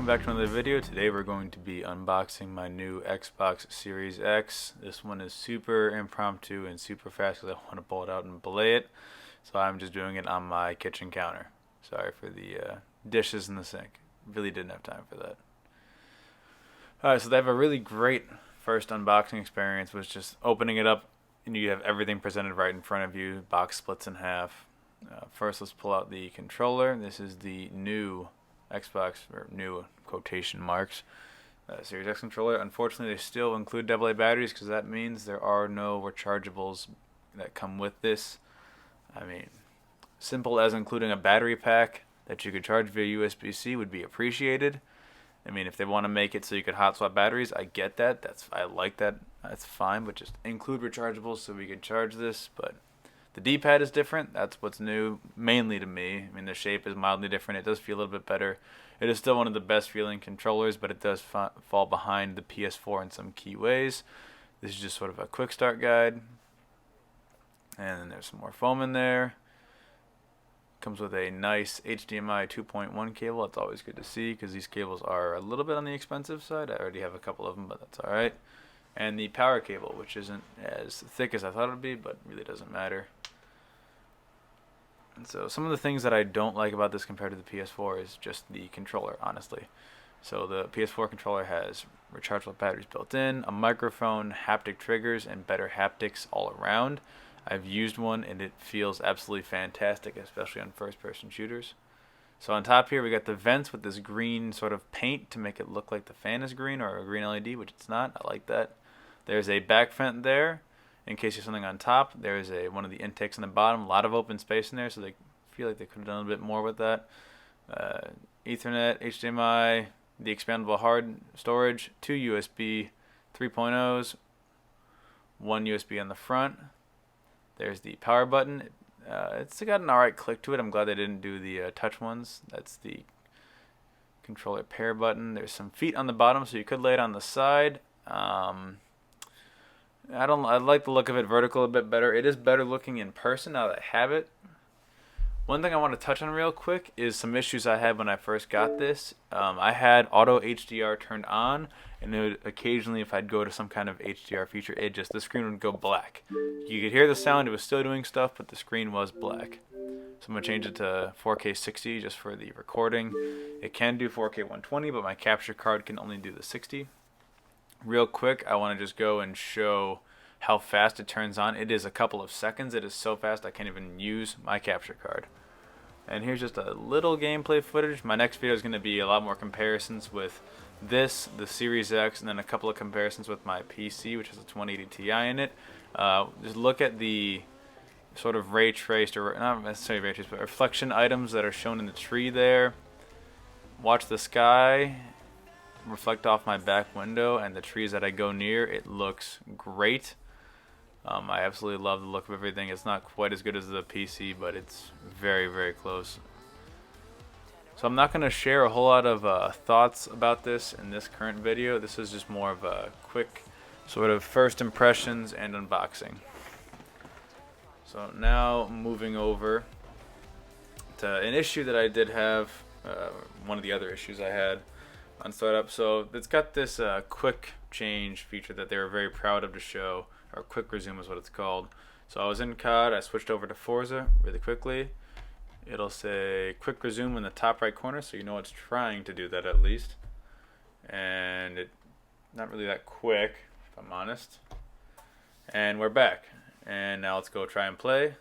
back to another video. Today we're going to be unboxing my new Xbox Series X. This one is super impromptu and super fast because I want to pull it out and belay it. So I'm just doing it on my kitchen counter. Sorry for the dishes in the sink. Really didn't have time for that. Alright, so they have a really great first unboxing experience, was just opening it up and you have everything presented right in front of you. Box splits in half. First, let's pull out the controller. This is the new Xbox, or new quotation marks, Series X controller. Unfortunately, they still include AA batteries because that means there are no rechargeables that come with this. I mean, simple as including a battery pack that you could charge via USB-C would be appreciated. I mean, if they want to make it so you could hot swap batteries, I get that. I like that. That's fine, but just include rechargeables so we could charge this. But the D-pad is different. That's what's new, mainly to me. I mean, the shape is mildly different. It does feel a little bit better. It is still one of the best feeling controllers, but it does fall behind the PS4 in some key ways. This is just sort of a quick start guide. And then there's some more foam in there. Comes with a nice HDMI 2.1 cable. That's always good to see because these cables are a little bit on the expensive side. I already have a couple of them, but that's alright. And the power cable, which isn't as thick as I thought it would be, but really doesn't matter. And so some of the things that I don't like about this compared to the PS4 is just the controller, honestly. So the PS4 controller has rechargeable batteries built in, a microphone, haptic triggers, and better haptics all around. I've used one and it feels absolutely fantastic, especially on first-person shooters. So on top here we got the vents with this green sort of paint to make it look like the fan is green or a green LED, which it's not. I like that. There's a back vent there in case there's something on top. There's one of the intakes on the bottom. A lot of open space in there, so they feel like they could have done a bit more with that. Ethernet, HDMI, the expandable hard storage, 2 USB 3.0s, 1 USB on the front. There's the power button. It's got an alright click to it. I'm glad they didn't do the touch ones. That's the controller pair button. There's some feet on the bottom, so you could lay it on the side. I like the look of it vertical a bit better. It is better looking in person now that I have it. One thing I want to touch on real quick is some issues I had when I first got this. I had auto HDR turned on, and it would occasionally, if I'd go to some kind of HDR feature, the screen would go black. You could hear the sound, it was still doing stuff, but the screen was black. So I'm going to change it to 4K 60 just for the recording. It can do 4K 120, but my capture card can only do the 60. Real quick, I want to just go and show how fast it turns on. It is a couple of seconds. It is so fast I can't even use my capture card. And here's just a little gameplay footage. My next video is going to be a lot more comparisons with this, the Series X, and then a couple of comparisons with my PC, which has a 2080 Ti in it. Just look at the sort of ray traced, or not necessarily ray traced, but reflection items that are shown in the tree there. Watch the sky reflect off my back window and the trees that I go near. It looks great. I absolutely love the look of everything. It's not quite as good as the PC, but it's very, very close. So I'm not going to share a whole lot of thoughts about this in this current video. This is just more of a quick sort of first impressions and unboxing. So now moving over to an issue that I did have, one of the other issues I had on startup. So it's got this quick change feature that they were very proud of to show, or quick resume is what it's called. So I was in COD, I switched over to Forza really quickly. It'll say quick resume in the top right corner, so you know it's trying to do that at least. And it's not really that quick, if I'm honest. And we're back. And now let's go try and play.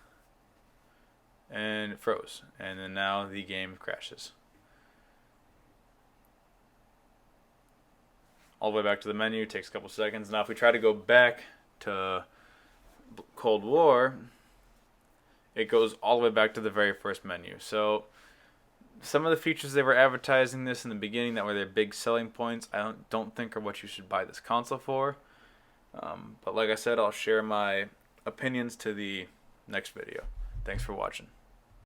And it froze. And then now the game crashes. All the way back to the menu, takes a couple seconds. Now if we try to go back to Cold War, it goes all the way back to the very first menu. So some of the features they were advertising this in the beginning that were their big selling points, I don't think are what you should buy this console for. But like I said, I'll share my opinions to the next video. Thanks for watching.